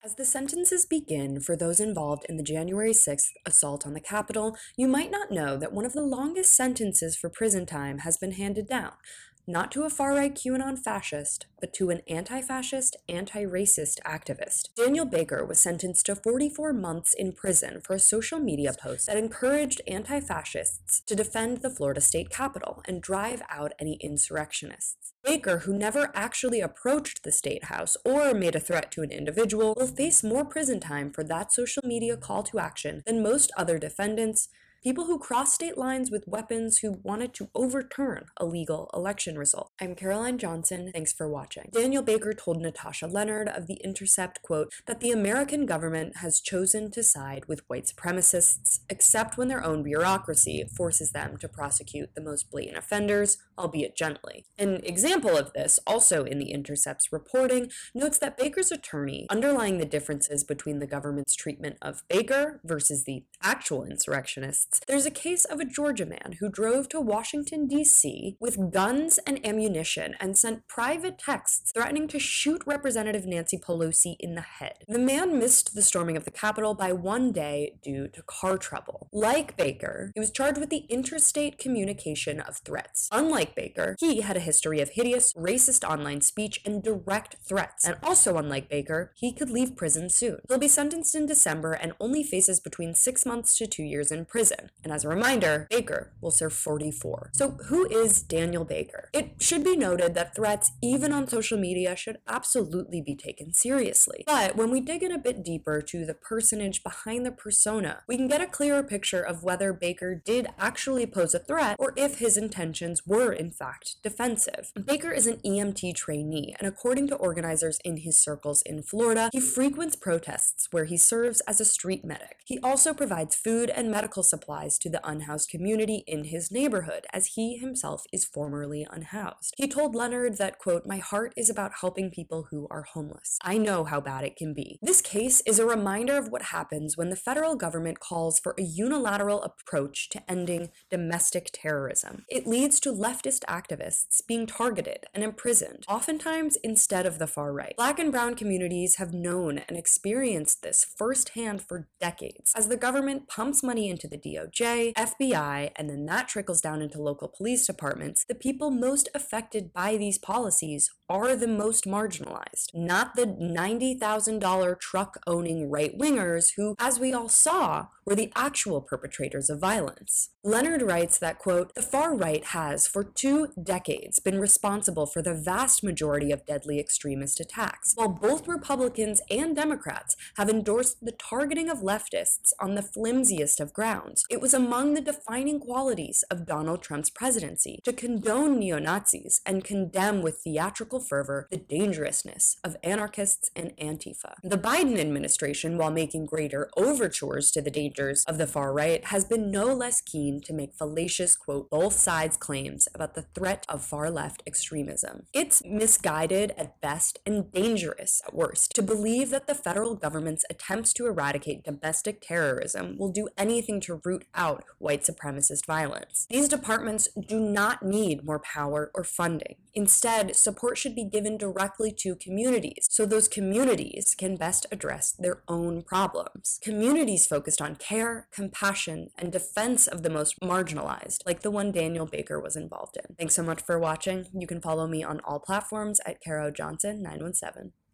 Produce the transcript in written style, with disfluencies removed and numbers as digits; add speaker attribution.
Speaker 1: As the sentences begin for those involved in the January 6th assault on the Capitol, you might not know that one of the longest sentences for prison time has been handed down, not to a far-right QAnon fascist, but to an anti-fascist, anti-racist activist. Daniel Baker was sentenced to 44 months in prison for a social media post that encouraged anti-fascists to defend the Florida state capitol and drive out any insurrectionists. Baker, who never actually approached the state house or made a threat to an individual, will face more prison time for that social media call to action than most other defendants, people who crossed state lines with weapons who wanted to overturn a legal election result. I'm Caroline Johnson. Thanks for watching. Daniel Baker told Natasha Leonard of The Intercept, quote, that the American government has chosen to side with white supremacists, except when their own bureaucracy forces them to prosecute the most blatant offenders, albeit gently. An example of this, also in The Intercept's reporting, notes that Baker's attorney, underlying the differences between the government's treatment of Baker versus the actual insurrectionists, there's a case of a Georgia man who drove to Washington, D.C. with guns and ammunition and sent private texts threatening to shoot Representative Nancy Pelosi in the head. The man missed the storming of the Capitol by one day due to car trouble. Like Baker, he was charged with the interstate communication of threats. Unlike Baker, he had a history of hideous, racist online speech and direct threats. And also unlike Baker, he could leave prison soon. He'll be sentenced in December and only faces between 6 months to 2 years in prison. And as a reminder, Baker will serve 44. So who is Daniel Baker? It should be noted that threats, even on social media, should absolutely be taken seriously. But when we dig in a bit deeper to the personage behind the persona, we can get a clearer picture of whether Baker did actually pose a threat or if his intentions were in fact defensive. Baker is an EMT trainee, and according to organizers in his circles in Florida, he frequents protests where he serves as a street medic. He also provides food and medical supplies to the unhoused community in his neighborhood, as he himself is formerly unhoused. He told Leonard that, quote, "My heart is about helping people who are homeless. I know how bad it can be." This case is a reminder of what happens when the federal government calls for a unilateral approach to ending domestic terrorism. It leads to leftist activists being targeted and imprisoned, oftentimes instead of the far right. Black and brown communities have known and experienced this firsthand for decades. As the government pumps money into the DOJ, FBI, and then that trickles down into local police departments, the people most affected by these policies are the most marginalized, not the $90,000 truck-owning right-wingers who, as we all saw, were the actual perpetrators of violence. Leonard writes that, quote, "The far right has, for 2 decades, been responsible for the vast majority of deadly extremist attacks, while both Republicans and Democrats have endorsed the targeting of leftists on the flimsiest of grounds. It was among the defining qualities of Donald Trump's presidency to condone neo-Nazis and condemn with theatrical fervor the dangerousness of anarchists and Antifa. The Biden administration, while making greater overtures to the dangers of the far right, has been no less keen to make fallacious, quote, both sides claims about the threat of far-left extremism. It's misguided at best and dangerous at worst to believe that the federal government's attempts to eradicate domestic terrorism will do anything to root out white supremacist violence. These departments do not need more power or funding. Instead, support should be given directly to communities, so those communities can best address their own problems. Communities focused on care, compassion, and defense of the most marginalized, like the one Daniel Baker was involved in. Thanks so much for watching. You can follow me on all platforms at Caro Johnson 917.